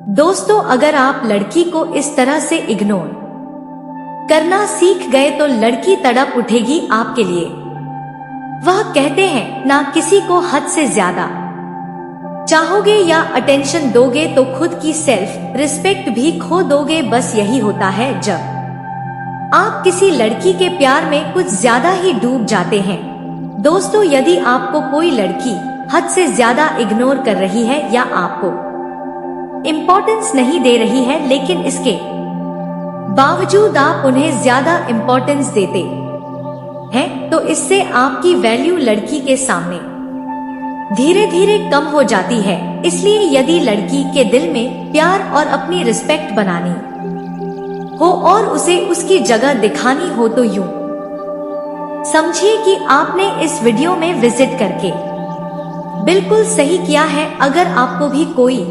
दोस्तों, अगर आप लड़की को इस तरह से इग्नोर करना सीख गए तो लड़की तड़प उठेगी आपके लिए। वह कहते हैं, ना किसी को हद से ज्यादा चाहोगे या अटेंशन दोगे तो खुद की सेल्फ रिस्पेक्ट भी खो दोगे। बस यही होता है जब आप किसी लड़की के प्यार में कुछ ज्यादा ही डूब जाते हैं। दोस्तों, यदि आपको कोई लड़की हद से ज्यादा इग्नोर कर रही है या आपको इम्पोर्टेंस नहीं दे रही है, लेकिन इसके बावजूद आप उन्हें ज्यादा इम्पोर्टेंस देते हैं, तो इससे आपकी वैल्यू लड़की के सामने धीरे धीरे कम हो जाती है। इसलिए यदि लड़की के दिल में प्यार और अपनी रिस्पेक्ट बनानी हो और उसे उसकी जगह दिखानी हो तो यूं समझिए कि आपने इस वीडियो में विजिट करके बिल्कुल सही किया है। अगर आपको भी कोई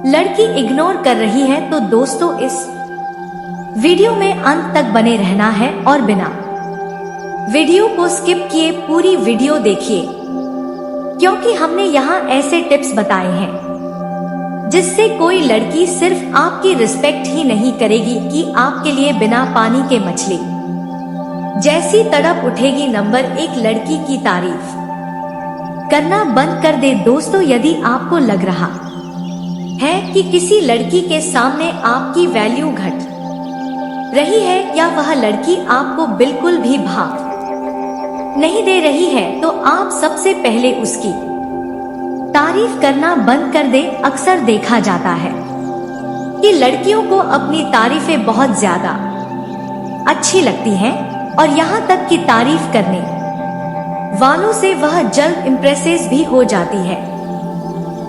लड़की इग्नोर कर रही है तो दोस्तों, इस वीडियो में अंत तक बने रहना है और बिना वीडियो को स्किप किए पूरी वीडियो देखिए, क्योंकि हमने यहाँ ऐसे टिप्स बताए हैं जिससे कोई लड़की सिर्फ आपकी रिस्पेक्ट ही नहीं करेगी कि आपके लिए बिना पानी के मछली जैसी तड़प उठेगी। नंबर 1, लड़की की तारीफ करना बंद कर दे। दोस्तों, यदि आपको लग रहा है कि किसी लड़की के सामने आपकी वैल्यू घट रही है या वह लड़की आपको बिल्कुल भी भाव नहीं दे रही है, तो आप सबसे पहले उसकी तारीफ करना बंद कर दे। अक्सर देखा जाता है कि लड़कियों को अपनी तारीफें बहुत ज्यादा अच्छी लगती हैं और यहाँ तक कि तारीफ करने वालों से वह जल्द इम्प्रेसेस भी हो जाती है।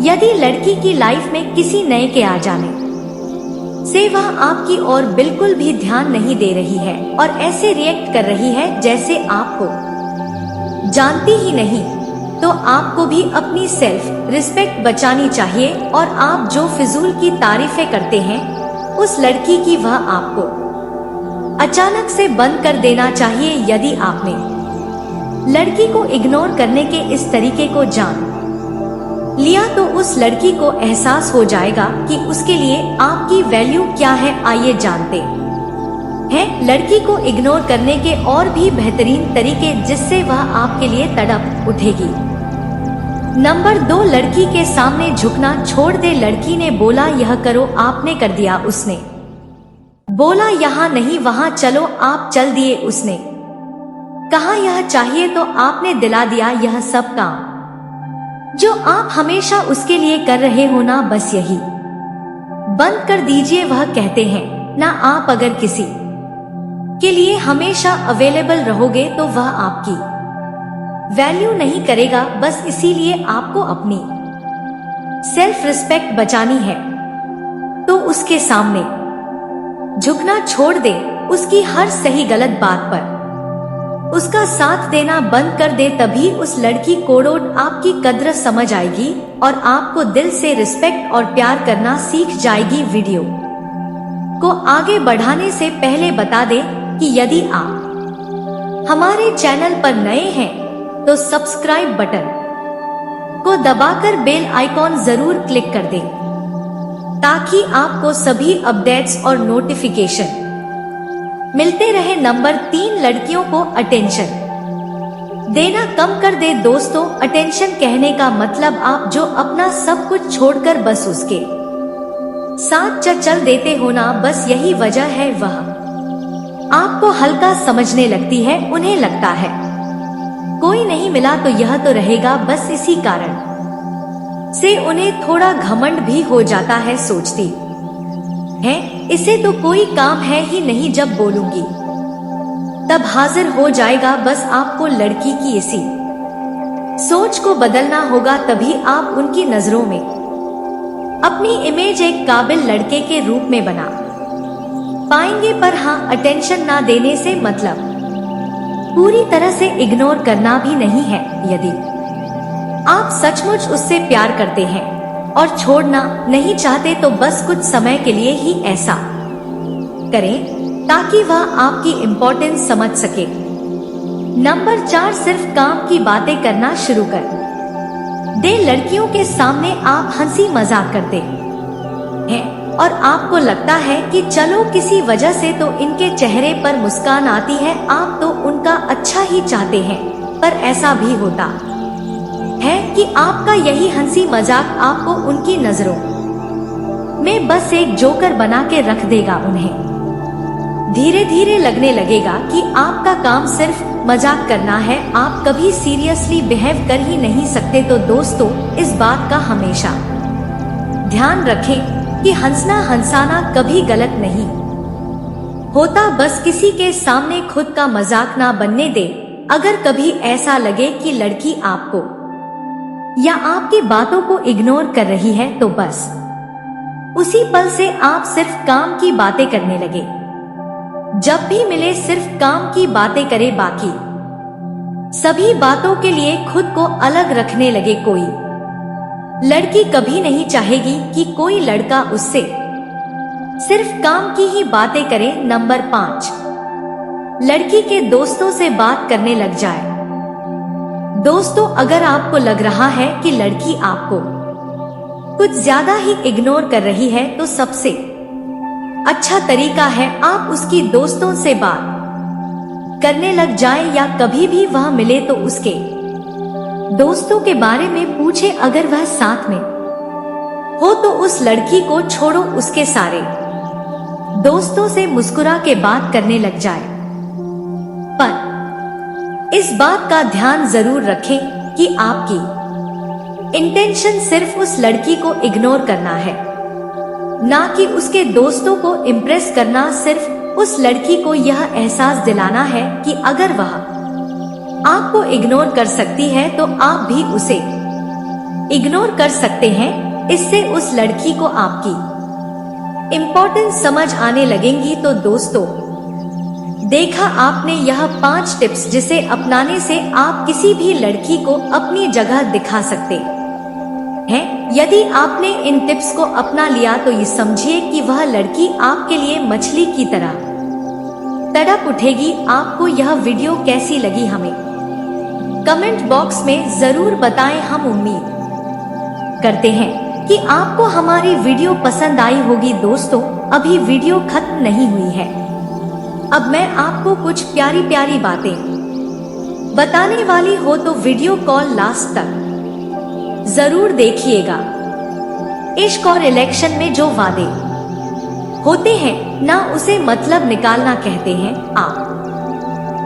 यदि लड़की की लाइफ में किसी नए के आ जाने से वह आपकी ओर बिल्कुल भी ध्यान नहीं दे रही है और ऐसे रिएक्ट कर रही है जैसे आपको जानती ही नहीं, तो आपको भी अपनी सेल्फ रिस्पेक्ट बचानी चाहिए और आप जो फिजूल की तारीफें करते हैं उस लड़की की, वह आपको अचानक से बंद कर देना चाहिए। यदि आपने लड़की को इग्नोर करने के इस तरीके को जान लिया तो उस लड़की को एहसास हो जाएगा कि उसके लिए आपकी वैल्यू क्या है। आइए जानते हैं लड़की को इग्नोर करने के और भी बेहतरीन तरीके जिससे वह आपके लिए तड़प उठेगी। नंबर 2, लड़की के सामने झुकना छोड़ दे। लड़की ने बोला यह करो, आपने कर दिया। उसने बोला यहाँ नहीं वहाँ चलो, आप चल दिए। उसने कहा यह चाहिए तो आपने दिला दिया। यह सब काम जो आप हमेशा उसके लिए कर रहे हो ना, बस यही बंद कर दीजिए। वह कहते हैं ना, आप अगर किसी के लिए हमेशा अवेलेबल रहोगे तो वह आपकी वैल्यू नहीं करेगा। बस इसीलिए आपको अपनी सेल्फ रिस्पेक्ट बचानी है तो उसके सामने झुकना छोड़ दे। उसकी हर सही गलत बात पर उसका साथ देना बंद कर दे, तभी उस लड़की कोड़ों आपकी कद्र समझ आएगी और आपको दिल से रिस्पेक्ट और प्यार करना सीख जाएगी। वीडियो को आगे बढ़ाने से पहले बता दें कि यदि आप हमारे चैनल पर नए हैं तो सब्सक्राइब बटन को दबाकर बेल आइकॉन जरूर क्लिक कर दें ताकि आपको सभी अपडेट्स और नोटिफिकेशन मिलते रहे। नंबर 3, लड़कियों को अटेंशन देना कम कर दे। दोस्तों, अटेंशन कहने का मतलब आप जो अपना सब कुछ छोड़कर बस उसके साथ चल देते हो ना, बस यही वजह है वह आपको हल्का समझने लगती है। उन्हें लगता है कोई नहीं मिला तो यह तो रहेगा, बस इसी कारण से उन्हें थोड़ा घमंड भी हो जाता है। सोचती है इसे तो कोई काम है ही नहीं, जब बोलूंगी तब हाजिर हो जाएगा। बस आपको लड़की की इसी सोच को बदलना होगा, तभी आप उनकी नजरों में अपनी इमेज एक काबिल लड़के के रूप में बना पाएंगे। पर हाँ, अटेंशन ना देने से मतलब पूरी तरह से इग्नोर करना भी नहीं है। यदि आप सचमुच उससे प्यार करते हैं और छोड़ना नहीं चाहते तो बस कुछ समय के लिए ही ऐसा करें ताकि वह आपकी इम्पोर्टेंस समझ सके। नंबर 4, सिर्फ काम की बातें करना शुरू कर दे। लड़कियों के सामने आप हंसी मजाक करते और आपको लगता है कि चलो किसी वजह से तो इनके चेहरे पर मुस्कान आती है, आप तो उनका अच्छा ही चाहते हैं, पर ऐसा भी होता है कि आपका यही हंसी मजाक आपको उनकी नजरों में बस एक जोकर बना के रख देगा। उन्हें धीरे धीरे लगने लगेगा कि आपका काम सिर्फ मजाक करना है, आप कभी सीरियसली बिहेव कर ही नहीं सकते। तो दोस्तों, इस बात का हमेशा ध्यान रखें कि हंसना हंसाना कभी गलत नहीं होता, बस किसी के सामने खुद का मजाक ना बनने दे। अगर कभी ऐसा लगे कि लड़की आपको या आपकी बातों को इग्नोर कर रही है तो बस उसी पल से आप सिर्फ काम की बातें करने लगे। जब भी मिले सिर्फ काम की बातें करे, बाकी सभी बातों के लिए खुद को अलग रखने लगे। कोई लड़की कभी नहीं चाहेगी कि कोई लड़का उससे सिर्फ काम की ही बातें करे। नंबर 5, लड़की के दोस्तों से बात करने लग जाए। दोस्तों, अगर आपको लग रहा है कि लड़की आपको कुछ ज्यादा ही इग्नोर कर रही है तो सबसे अच्छा तरीका है आप उसकी दोस्तों से बात करने लग जाएं, या कभी भी वह मिले तो उसके दोस्तों के बारे में पूछे। अगर वह साथ में हो तो उस लड़की को छोड़ो, उसके सारे दोस्तों से मुस्कुरा के बात करने लग जाए। पर इस बात का ध्यान जरूर रखें कि आपकी इंटेंशन सिर्फ उस लड़की को इग्नोर करना है, ना कि उसके दोस्तों को इम्प्रेस करना। सिर्फ उस लड़की को यह एहसास दिलाना है कि अगर वह आपको इग्नोर कर सकती है तो आप भी उसे इग्नोर कर सकते हैं। इससे उस लड़की को आपकी इम्पोर्टेंस समझ आने लगेंगी। तो दोस्तों, देखा आपने यह 5 टिप्स जिसे अपनाने से आप किसी भी लड़की को अपनी जगह दिखा सकते हैं। यदि आपने इन टिप्स को अपना लिया तो ये समझिए कि वह लड़की आपके लिए मछली की तरह तड़प उठेगी। आपको यह वीडियो कैसी लगी हमें कमेंट बॉक्स में जरूर बताएं। हम उम्मीद करते हैं कि आपको हमारी वीडियो पसंद आई होगी। दोस्तों, अभी वीडियो खत्म नहीं हुई है। अब मैं आपको कुछ प्यारी प्यारी बातें बताने वाली हो, तो वीडियो कॉल लास्ट तक जरूर देखिएगा। इश्क और इलेक्शन में जो वादे होते हैं ना, उसे मतलब निकालना कहते हैं। आप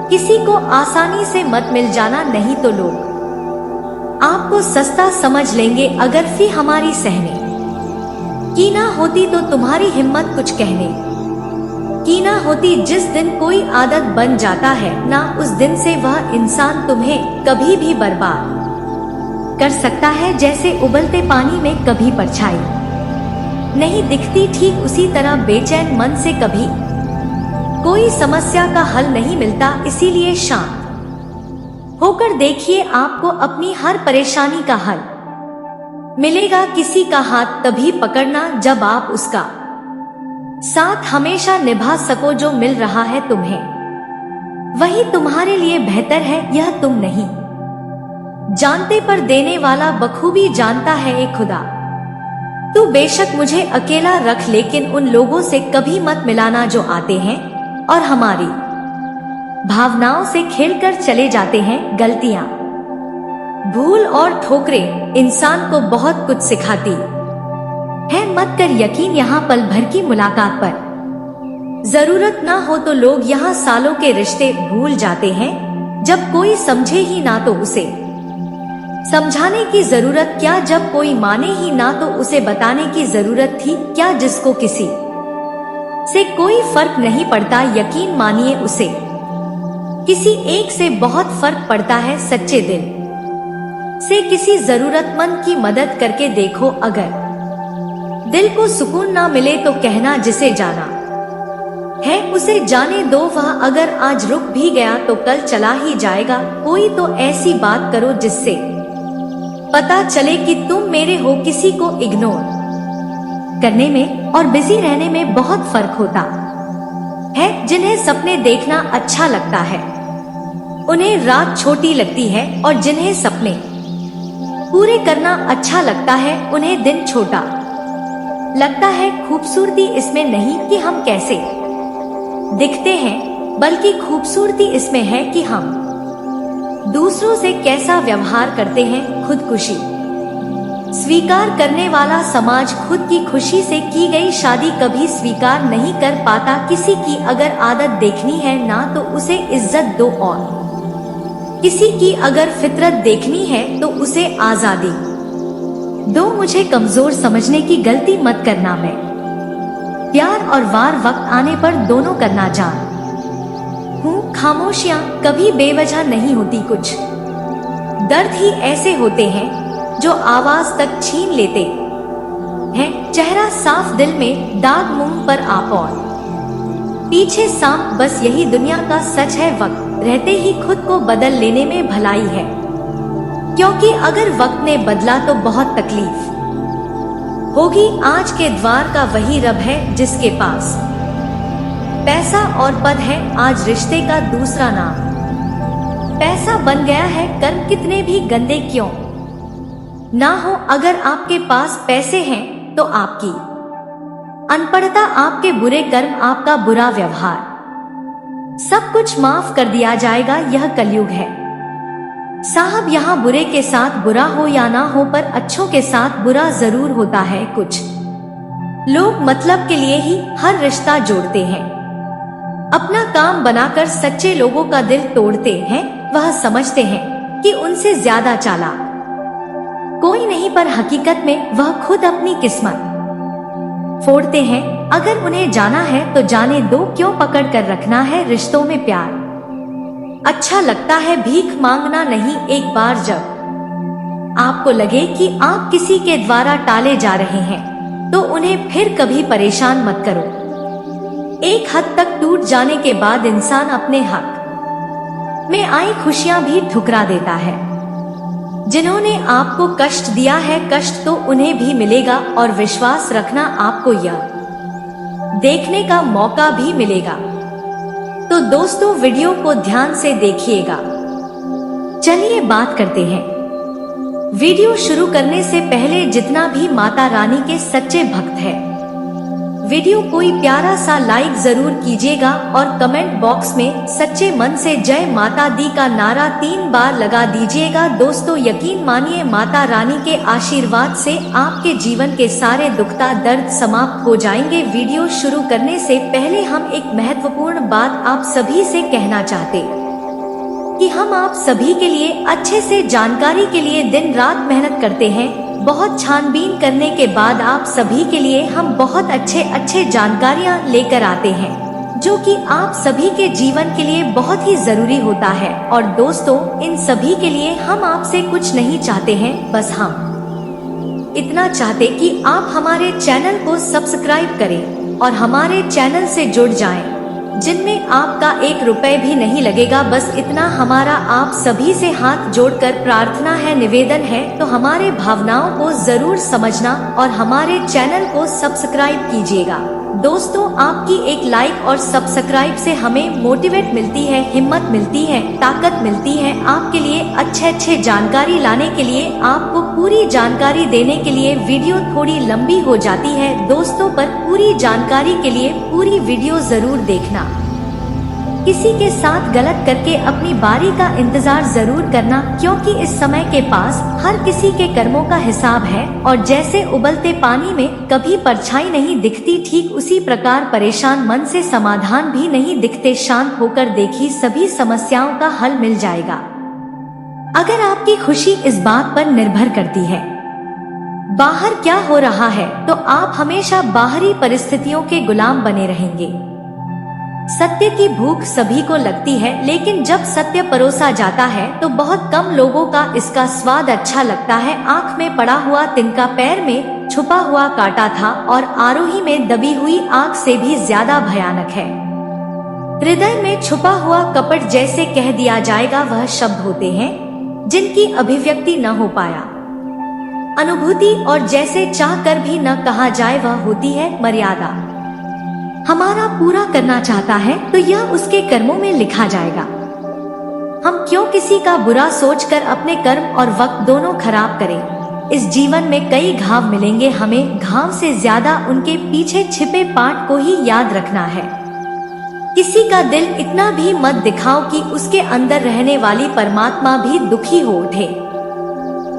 किसी को आसानी से मत मिल जाना, नहीं तो लोग आपको सस्ता समझ लेंगे। अगर फी हमारी सहने की ना होती तो तुम्हारी हिम्मत कुछ कहने की ना होती। जिस दिन कोई आदत बन जाता है ना, उस दिन से वह इंसान तुम्हें कभी भी बर्बाद कर सकता है। जैसे उबलते पानी में कभी परछाई नहीं दिखती, ठीक उसी तरह बेचैन मन से कभी कोई समस्या का हल नहीं मिलता। इसीलिए शांत होकर देखिए, आपको अपनी हर परेशानी का हल मिलेगा। किसी का हाथ तभी पकड़ना जब आप उसका साथ हमेशा निभा सको। जो मिल रहा है तुम्हें वही तुम्हारे लिए बेहतर है, यह तुम नहीं जानते, पर देने वाला बखूबी जानता है। ए खुदा, तू बेशक मुझे अकेला रख, लेकिन उन लोगों से कभी मत मिलाना जो आते हैं और हमारी भावनाओं से खेलकर चले जाते हैं। गलतियां, भूल और ठोकरें इंसान को बहुत कुछ सिखाती है। मत कर यकीन यहाँ पल भर की मुलाकात पर। जरूरत ना हो तो लोग यहाँ सालों के रिश्ते भूल जाते हैं। जब कोई समझे ही ना तो उसे समझाने की जरूरत क्या, जब कोई माने ही ना तो उसे बताने की जरूरत थी क्या। जिसको किसी से कोई फर्क नहीं पड़ता, यकीन मानिए उसे किसी एक से बहुत फर्क पड़ता है। सच्चे दिल से किसी जरूरतमंद की मदद करके देखो। अगर दिल को सुकून ना मिले तो कहना जिसे जाना है उसे जाने दो। वह अगर आज रुक भी गया तो कल चला ही जाएगा। कोई तो ऐसी बात करो जिससे पता चले कि तुम मेरे हो। किसी को इग्नोर करने में और बिजी रहने में बहुत फर्क होता है। जिन्हें सपने देखना अच्छा लगता है उन्हें रात छोटी लगती है, और जिन्हें सपने पूरे करना अच्छा लगता है उन्हें दिन छोटा लगता है खूबसूरती इसमें नहीं कि हम कैसे दिखते हैं, बल्कि खूबसूरती इसमें है कि हम दूसरों से कैसा व्यवहार करते हैं। खुदकुशी स्वीकार करने वाला समाज खुद की खुशी से की गई शादी कभी स्वीकार नहीं कर पाता। किसी की अगर आदत देखनी है ना तो उसे इज्जत दो, और किसी की अगर फितरत देखनी है तो उसे आजादी दो। मुझे कमजोर समझने की गलती मत करना। मैं प्यार और वार वक्त आने पर दोनों करना जान हूँ। खामोशियां कभी बेवजह नहीं होती, कुछ दर्द ही ऐसे होते हैं जो आवाज तक छीन लेते हैं। चेहरा साफ, दिल में दाग, मुंह पर आप और पीछे सांप, बस यही दुनिया का सच है। वक्त रहते ही खुद को बदल लेने में भलाई है, क्योंकि अगर वक्त ने बदला तो बहुत तकलीफ होगी। आज के द्वार का वही रब है जिसके पास पैसा और पद है। आज रिश्ते का दूसरा नाम पैसा बन गया है। कर्म कितने भी गंदे क्यों ना हो, अगर आपके पास पैसे हैं तो आपकी अनपढ़ता, आपके बुरे कर्म, आपका बुरा व्यवहार, सब कुछ माफ कर दिया जाएगा। यह कलयुग है साहब, यहाँ बुरे के साथ बुरा हो या ना हो, पर अच्छों के साथ बुरा जरूर होता है। कुछ लोग मतलब के लिए ही हर रिश्ता जोड़ते हैं, अपना काम बनाकर सच्चे लोगों का दिल तोड़ते हैं। वह समझते हैं कि उनसे ज्यादा चालाक कोई नहीं, पर हकीकत में वह खुद अपनी किस्मत फोड़ते हैं। अगर उन्हें जाना है तो जाने दो, क्यों पकड़ कर रखना है। रिश्तों में प्यार अच्छा लगता है, भीख मांगना नहीं। एक बार जब आपको लगे कि आप किसी के द्वारा टाले जा रहे हैं तो उन्हें फिर कभी परेशान मत करो। एक हद तक टूट जाने के बाद इंसान अपने हक में आई खुशियां भी ठुकरा देता है। जिन्होंने आपको कष्ट दिया है, कष्ट तो उन्हें भी मिलेगा, और विश्वास रखना आपको यह देखने का मौका भी मिलेगा। तो दोस्तों, वीडियो को ध्यान से देखिएगा। चलिए बात करते हैं। वीडियो शुरू करने से पहले जितना भी माता रानी के सच्चे भक्त है, वीडियो कोई प्यारा सा लाइक जरूर कीजिएगा और कमेंट बॉक्स में सच्चे मन से जय माता दी का नारा 3 बार लगा दीजिएगा। दोस्तों, यकीन मानिए, माता रानी के आशीर्वाद से आपके जीवन के सारे दुखता दर्द समाप्त हो जाएंगे। वीडियो शुरू करने से पहले हम एक महत्वपूर्ण बात आप सभी से कहना चाहते कि हम आप सभी के लिए अच्छे से जानकारी के लिए दिन रात मेहनत करते हैं। बहुत छानबीन करने के बाद आप सभी के लिए हम बहुत अच्छे जानकारियां लेकर आते हैं, जो कि आप सभी के जीवन के लिए बहुत ही जरूरी होता है। और दोस्तों, इन सभी के लिए हम आपसे कुछ नहीं चाहते हैं, बस हम इतना चाहते कि आप हमारे चैनल को सब्सक्राइब करें और हमारे चैनल से जुड़ जाएं, जिनमें आपका 1 रुपए भी नहीं लगेगा। बस इतना हमारा आप सभी से हाथ जोड़कर प्रार्थना है, निवेदन है। तो हमारे भावनाओं को जरूर समझना और हमारे चैनल को सब्सक्राइब कीजिएगा। दोस्तों, आपकी एक लाइक और सब्सक्राइब से हमें मोटिवेट मिलती है, हिम्मत मिलती है, ताकत मिलती है आपके लिए अच्छे जानकारी लाने के लिए, आपको पूरी जानकारी देने के लिए। वीडियो थोड़ी लंबी हो जाती है दोस्तों, पर पूरी जानकारी के लिए पूरी वीडियो जरूर देखना। किसी के साथ गलत करके अपनी बारी का इंतजार जरूर करना, क्योंकि इस समय के पास हर किसी के कर्मों का हिसाब है। और जैसे उबलते पानी में कभी परछाई नहीं दिखती, ठीक उसी प्रकार परेशान मन से समाधान भी नहीं दिखते। शांत होकर देखी, सभी समस्याओं का हल मिल जाएगा। अगर आपकी खुशी इस बात पर निर्भर करती है बाहर क्या हो रहा है, तो आप हमेशा बाहरी परिस्थितियों के गुलाम बने रहेंगे। सत्य की भूख सभी को लगती है, लेकिन जब सत्य परोसा जाता है तो बहुत कम लोगों का इसका स्वाद अच्छा लगता है। आंख में पड़ा हुआ तिनका पैर में छुपा हुआ कांटा था, और आरोही में दबी हुई आग से भी ज्यादा भयानक है। हृदय में छुपा हुआ कपट जैसे कह दिया जाएगा, वह शब्द होते हैं जिनकी अभिव्यक्ति न हो पाया अनुभूति, और जैसे चाह कर भी न कहा जाए, वह होती है मर्यादा। हमारा पूरा करना चाहता है तो यह उसके कर्मों में लिखा जाएगा। हम क्यों किसी का बुरा सोचकर अपने कर्म और वक्त दोनों खराब करें। इस जीवन में कई घाव मिलेंगे, हमें घाव से ज्यादा उनके पीछे छिपे पाठ को ही याद रखना है। किसी का दिल इतना भी मत दिखाओ कि उसके अंदर रहने वाली परमात्मा भी दुखी हो उठे।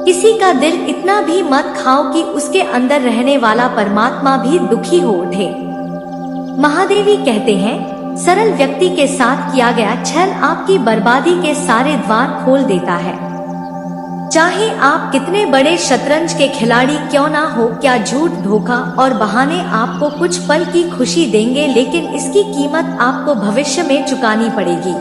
किसी का दिल इतना भी मत खाओ कि उसके अंदर रहने वाला परमात्मा भी दुखी हो उठे। महादेवी कहते हैं, सरल व्यक्ति के साथ किया गया छल आपकी बर्बादी के सारे द्वार खोल देता है। चाहे आप कितने बड़े शतरंज के खिलाड़ी क्यों ना हो, क्या झूठ, धोखा और बहाने आपको कुछ पल की खुशी देंगे, लेकिन इसकी कीमत आपको भविष्य में चुकानी पड़ेगी।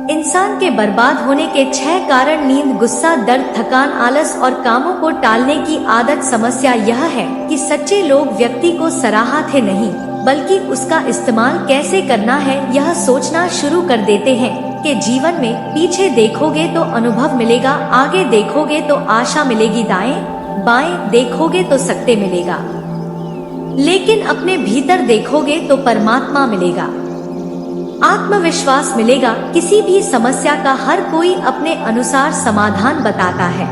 इंसान के बर्बाद होने के 6 कारण: नींद, गुस्सा, दर्द, थकान, आलस और कामों को टालने की आदत। समस्या यह है कि सच्चे लोग व्यक्ति को सराहते नहीं, बल्कि उसका इस्तेमाल कैसे करना है यह सोचना शुरू कर देते हैं। कि जीवन में पीछे देखोगे तो अनुभव मिलेगा, आगे देखोगे तो आशा मिलेगी, दाएं बाएं देखोगे तो सत्य मिलेगा, लेकिन अपने भीतर देखोगे तो परमात्मा मिलेगा, आत्मविश्वास मिलेगा। किसी भी समस्या का हर कोई अपने अनुसार समाधान बताता है,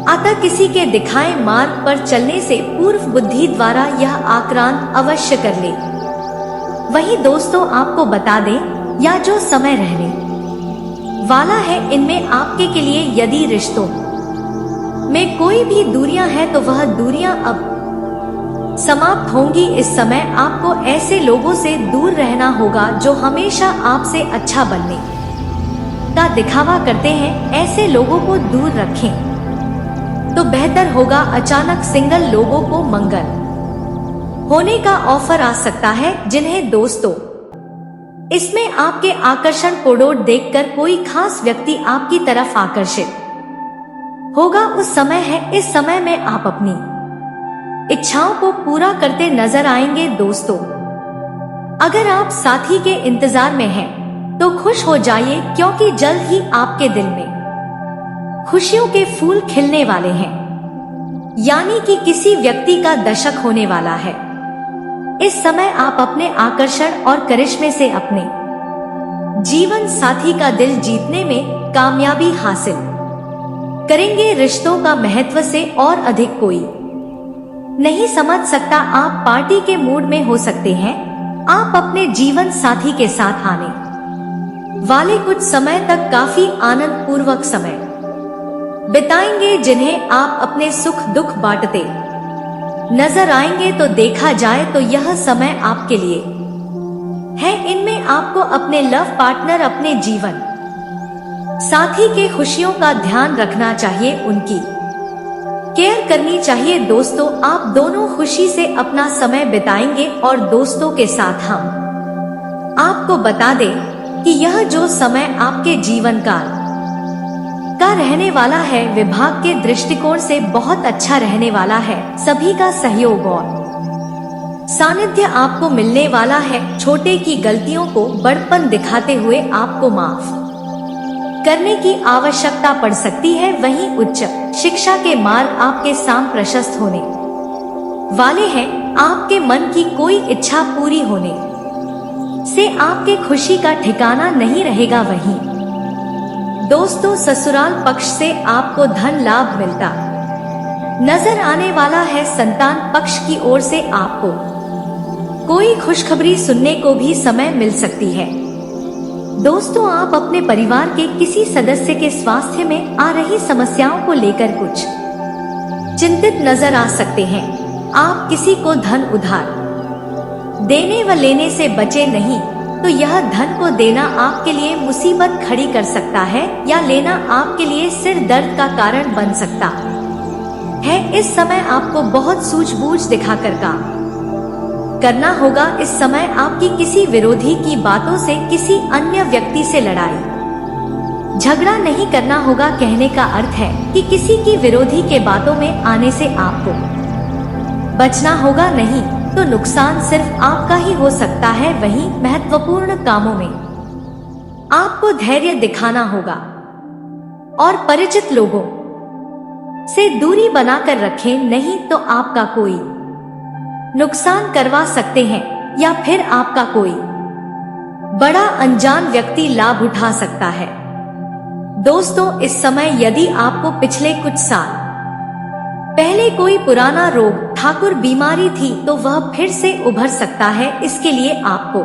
अतः किसी के दिखाए मार्ग पर चलने से पूर्व बुद्धि द्वारा यह आक्रांत अवश्य कर ले। वही दोस्तों आपको बता दें, या जो समय रहने वाला है इनमें आपके के लिए यदि रिश्तों में कोई भी दूरियां हैं तो वह दूरियां अब समाप्त होंगी। इस समय आपको ऐसे लोगों से दूर रहना होगा जो हमेशा आपसे अच्छा बनने का दिखावा करते हैं। ऐसे लोगों को दूर रखें तो बेहतर होगा। अचानक सिंगल लोगों को मंगल होने का ऑफर आ सकता है, जिन्हें दोस्तों इसमें आपके आकर्षण कोडोड देखकर कोई खास व्यक्ति आपकी तरफ आकर्षित होगा। उस समय है, इस समय में आप अपनी इच्छाओं को पूरा करते नजर आएंगे। दोस्तों, अगर आप साथी के इंतजार में हैं, तो खुश हो जाइए, क्योंकि जल्द ही आपके दिल में खुशियों के फूल खिलने वाले हैं, यानी कि किसी व्यक्ति का दशक होने वाला है। इस समय आप अपने आकर्षण और करिश्मे से अपने जीवन साथी का दिल जीतने में कामयाबी हासिल करेंगे। रिश्तों का महत्व से और अधिक कोई नहीं समझ सकता। आप पार्टी के मूड में हो सकते हैं, आप अपने जीवन साथी के साथ आने वाले कुछ समय तक काफी आनंद पूर्वक समय बिताएंगे, जिन्हें आप अपने सुख दुख बांटते नजर आएंगे। तो देखा जाए तो यह समय आपके लिए है। इनमें आपको अपने लव पार्टनर, अपने जीवन साथी के खुशियों का ध्यान रखना चाहिए, उनकी केयर करनी चाहिए। दोस्तों, आप दोनों खुशी से अपना समय बिताएंगे और दोस्तों के साथ हम आपको बता दें कि यह जो समय आपके जीवन काल का रहने वाला है, विभाग के दृष्टिकोण से बहुत अच्छा रहने वाला है। सभी का सहयोग और सानिध्य आपको मिलने वाला है। छोटे की गलतियों को बड़पन दिखाते हुए आपको माफ करने की आवश्यकता पड़ सकती है। वहीं उच्च शिक्षा के मार्ग आपके साम प्रशस्त होने वाले हैं। आपके मन की कोई इच्छा पूरी होने से आपके खुशी का ठिकाना नहीं रहेगा। वहीं दोस्तों, ससुराल पक्ष से आपको धन लाभ मिलता नजर आने वाला है। संतान पक्ष की ओर से आपको कोई खुशखबरी सुनने को भी समय मिल सकती है। दोस्तों, आप अपने परिवार के किसी सदस्य के स्वास्थ्य में आ रही समस्याओं को लेकर कुछ चिंतित नजर आ सकते हैं। आप किसी को धन उधार देने व लेने से बचे नहीं, तो यह धन को देना आपके लिए मुसीबत खड़ी कर सकता है, या लेना आपके लिए सिर दर्द का कारण बन सकता है। इस समय आपको बहुत सूझबूझ दिखाकर काम करना होगा। इस समय आपकी किसी विरोधी की बातों से किसी अन्य व्यक्ति से लड़ाई झगड़ा नहीं करना होगा। कहने का अर्थ है कि किसी की विरोधी के बातों में आने से आपको बचना होगा, नहीं तो नुकसान सिर्फ आपका ही हो सकता है। वहीं महत्वपूर्ण कामों में आपको धैर्य दिखाना होगा और परिचित लोगों से दूरी बनाकर रखें, नहीं तो आपका कोई नुकसान करवा सकते हैं, या फिर आपका कोई बड़ा अनजान व्यक्ति लाभ उठा सकता है। दोस्तों, इस समय यदि आपको पिछले कुछ साल पहले कोई पुराना रोग, ठाकुर बीमारी थी तो वह फिर से उभर सकता है। इसके लिए आपको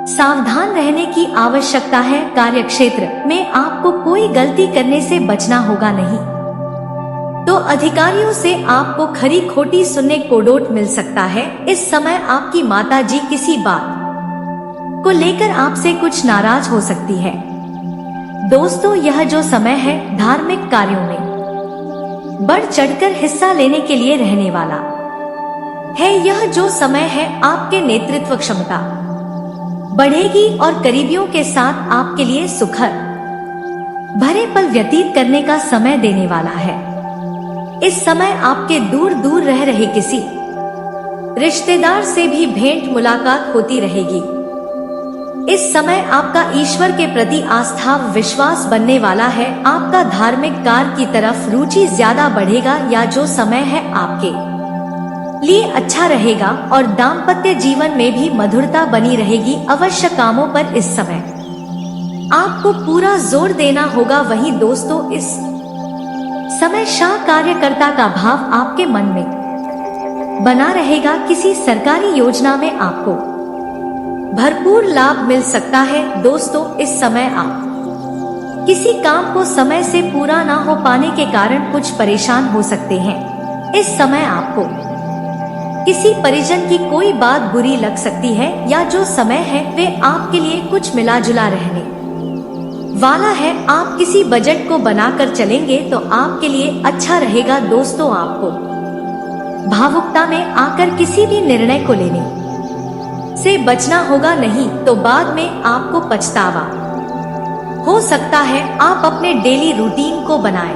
सावधान रहने की आवश्यकता है। कार्यक्षेत्र में आपको कोई गलती करने से बचना होगा नहीं तो अधिकारियों से आपको खरी खोटी सुनने को डांट मिल सकता है। इस समय आपकी माताजी किसी बात को लेकर आपसे कुछ नाराज हो सकती है। दोस्तों, यह जो समय है धार्मिक कार्यों में बढ़ चढ़कर हिस्सा लेने के लिए रहने वाला है। यह जो समय है आपके नेतृत्व क्षमता बढ़ेगी और करीबियों के साथ आपके लिए सुखद भरे पल व्यतीत करने का समय देने वाला है। इस समय आपके दूर दूर रह रहे किसी रिश्तेदार से भी भेंट मुलाकात होती रहेगी। इस समय आपका ईश्वर के प्रति आस्था विश्वास बनने वाला है। आपका धार्मिक कार्य की तरफ रुचि ज्यादा बढ़ेगा। या जो समय है आपके लिए अच्छा रहेगा और दाम्पत्य जीवन में भी मधुरता बनी रहेगी। अवश्य कामों पर इस समय आपको पूरा जोर देना होगा। वहीं दोस्तों, इस समय शाह कार्यकर्ता का भाव आपके मन में बना रहेगा। किसी सरकारी योजना में आपको भरपूर लाभ मिल सकता है। दोस्तों, इस समय आप किसी काम को समय से पूरा ना हो पाने के कारण कुछ परेशान हो सकते हैं। इस समय आपको किसी परिजन की कोई बात बुरी लग सकती है या जो समय है वे आपके लिए कुछ मिला जुला रहने वाला है। आप किसी बजट को बनाकर चलेंगे तो आपके लिए अच्छा रहेगा। दोस्तों, आपको भावुकता में आकर किसी भी निर्णय को लेने से बचना होगा, नहीं तो बाद में आपको पछतावा हो सकता है। आप अपने डेली रूटीन को बनाए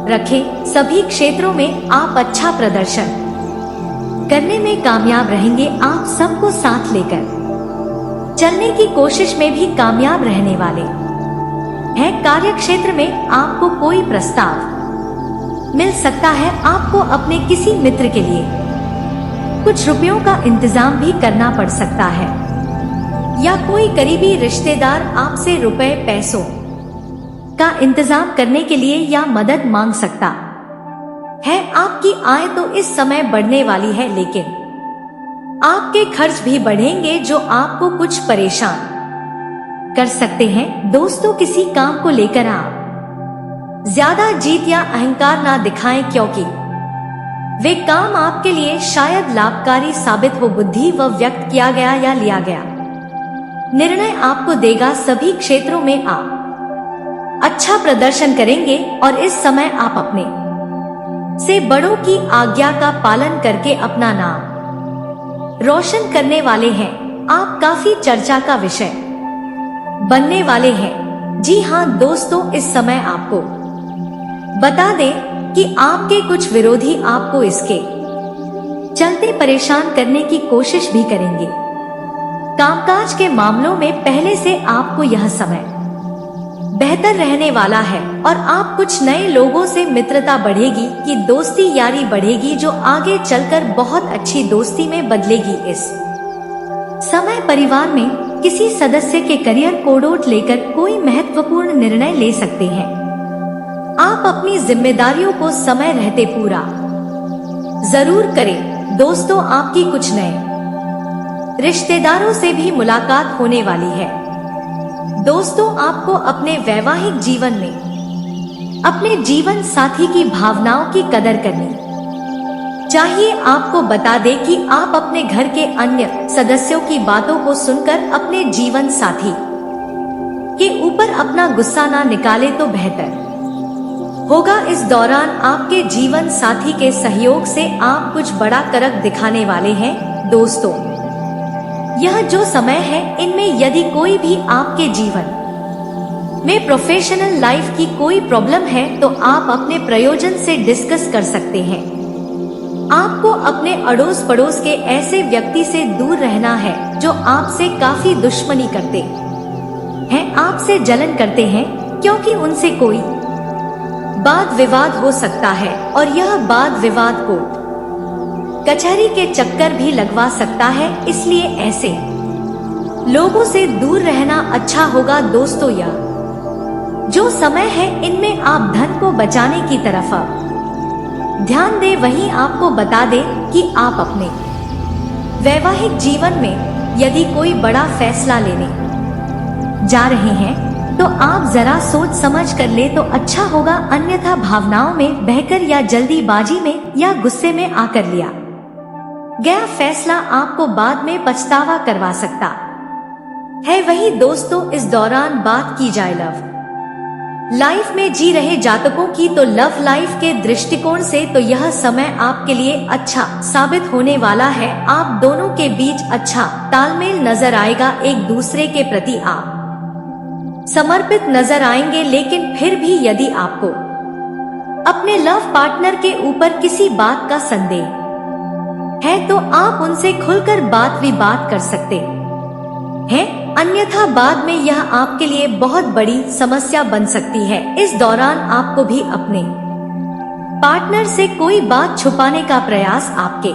रखें। सभी क्षेत्रों में आप अच्छा प्रदर्शन करने में कामयाब रहेंगे। आप सबको साथ लेकर चलने की कोशिश में भी कामयाब रहने वाले हैं। कार्यक्षेत्र में आपको कोई प्रस्ताव मिल सकता है। आपको अपने किसी मित्र के लिए कुछ रुपयों का इंतजाम भी करना पड़ सकता है या कोई करीबी रिश्तेदार आपसे रुपए पैसों का इंतजाम करने के लिए या मदद मांग सकता है। आपकी आय तो इस समय बढ़ने वाली है लेकिन आपके खर्च भी बढ़ेंगे जो आपको कुछ परेशान कर सकते हैं। दोस्तों, किसी काम को लेकर आप ज्यादा जीत या अहंकार ना दिखाएं क्योंकि वे काम आपके लिए शायद लाभकारी साबित हो। बुद्धि व व्यक्त किया गया या लिया गया निर्णय आपको देगा। सभी क्षेत्रों में आप अच्छा प्रदर्शन करेंगे और इस समय आप अपने से बड़ों की आज्ञा का पालन करके अपना नाम रोशन करने वाले हैं। आप काफी चर्चा का विषय बनने वाले हैं। जी हाँ दोस्तों, इस समय आपको बता दें कि आपके कुछ विरोधी आपको इसके चलते परेशान करने की कोशिश भी करेंगे। कामकाज के मामलों में पहले से आपको यह समय बेहतर रहने वाला है और आप कुछ नए लोगों से मित्रता बढ़ेगी कि दोस्ती यारी बढ़ेगी जो आगे चलकर बहुत अच्छी दोस्ती में बदलेगी। इस समय परिवार में किसी सदस्य के करियर को लेकर कोई महत्वपूर्ण निर्णय ले सकते हैं। आप अपनी जिम्मेदारियों को समय रहते पूरा जरूर करें। दोस्तों, आपकी कुछ नए रिश्तेदारों से भी मुलाकात होने वाली है। दोस्तों, आपको अपने वैवाहिक जीवन में अपने जीवन साथी की भावनाओं की कदर करनी चाहिए। आपको बता दें कि आप अपने घर के अन्य सदस्यों की बातों को सुनकर अपने जीवन साथी के ऊपर अपना गुस्सा ना निकाले तो बेहतर होगा। इस दौरान आपके जीवन साथी के सहयोग से आप कुछ बड़ा करके दिखाने वाले हैं। दोस्तों, यह जो समय है इनमें यदि कोई भी आपके जीवन में प्रोफेशनल लाइफ की कोई प्रॉब्लम है तो आप अपने प्रयोजन से डिस्कस कर सकते हैं। आपको अपने अड़ोस पड़ोस के ऐसे व्यक्ति से दूर रहना है जो आपसे काफी दुश्मनी करते हैं, आपसे जलन करते हैं क्योंकि उनसे कोई वाद विवाद हो सकता है और यह वाद विवाद को कचहरी के चक्कर भी लगवा सकता है। इसलिए ऐसे लोगों से दूर रहना अच्छा होगा। दोस्तों, यह जो समय है इनमें आप धन को बचाने की तरफ ध्यान दे वहीं आपको बता दे कि आप अपने वैवाहिक जीवन में यदि कोई बड़ा फैसला लेने जा रहे हैं तो आप जरा सोच समझ कर ले तो अच्छा होगा, अन्यथा भावनाओं में बहकर या जल्दीबाजी में या गुस्से में आकर लिया गया फैसला आपको बाद में पछतावा करवा सकता है। वही दोस्तों, इस दौरान बात की जाए लव लाइफ में जी रहे जातकों की तो लव लाइफ के दृष्टिकोण से तो यह समय आपके लिए अच्छा साबित होने वाला है। आप दोनों के बीच अच्छा तालमेल नजर आएगा, एक दूसरे के प्रति आप समर्पित नजर आएंगे। लेकिन फिर भी यदि आपको अपने लव पार्टनर के ऊपर किसी बात का संदेह है तो आप उनसे खुलकर बात विवाद कर सकते हैं, अन्यथा बाद में यह आपके लिए बहुत बड़ी समस्या बन सकती है। इस दौरान आपको भी अपने पार्टनर से कोई बात छुपाने का प्रयास आपके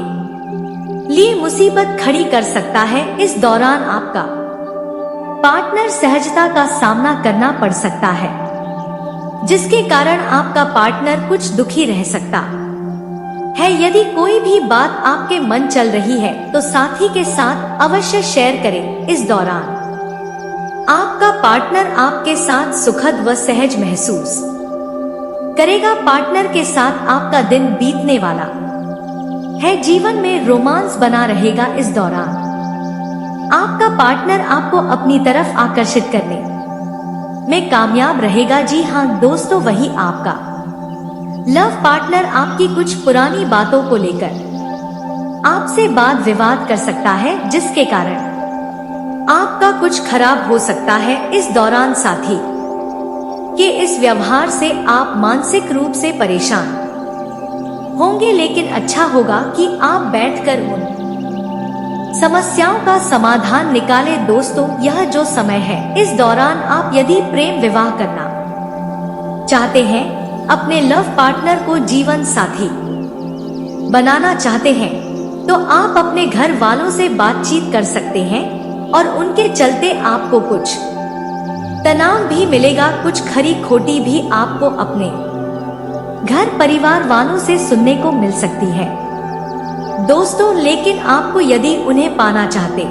लिए मुसीबत खड़ी कर सकता है। इस दौरान आपका पार्टनर सहजता का सामना करना पड़ सकता है, जिसके कारण आपका पार्टनर कुछ दुखी रह सकता है। यदि कोई भी बात आपके मन चल रही है तो साथी के साथ अवश्य शेयर करें। इस दौरान आपका पार्टनर आपके साथ सुखद व सहज महसूस करेगा। पार्टनर के साथ आपका दिन बीतने वाला है, जीवन में रोमांस बना रहेगा। इस दौरान आपका पार्टनर आपको अपनी तरफ आकर्षित करने में कामयाब रहेगा। जी हाँ दोस्तों, वही आपका लव पार्टनर आपकी कुछ पुरानी बातों को लेकर आपसे वाद विवाद कर सकता है, जिसके कारण आपका कुछ खराब हो सकता है। इस दौरान साथी के इस व्यवहार से आप मानसिक रूप से परेशान होंगे, लेकिन अच्छा होगा कि आप बैठकर उन समस्याओं का समाधान निकाले। दोस्तों, यह जो समय है, इस दौरान आप यदि प्रेम विवाह करना चाहते हैं, अपने लव पार्टनर को जीवन साथी बनाना चाहते हैं, तो आप अपने घर वालों से बातचीत कर सकते हैं और उनके चलते आपको कुछ तनाव भी मिलेगा, कुछ खरी खोटी भी आपको अपने घर परिवार वालों से सुनने को मिल सकती है दोस्तों। लेकिन आपको यदि उन्हें पाना चाहते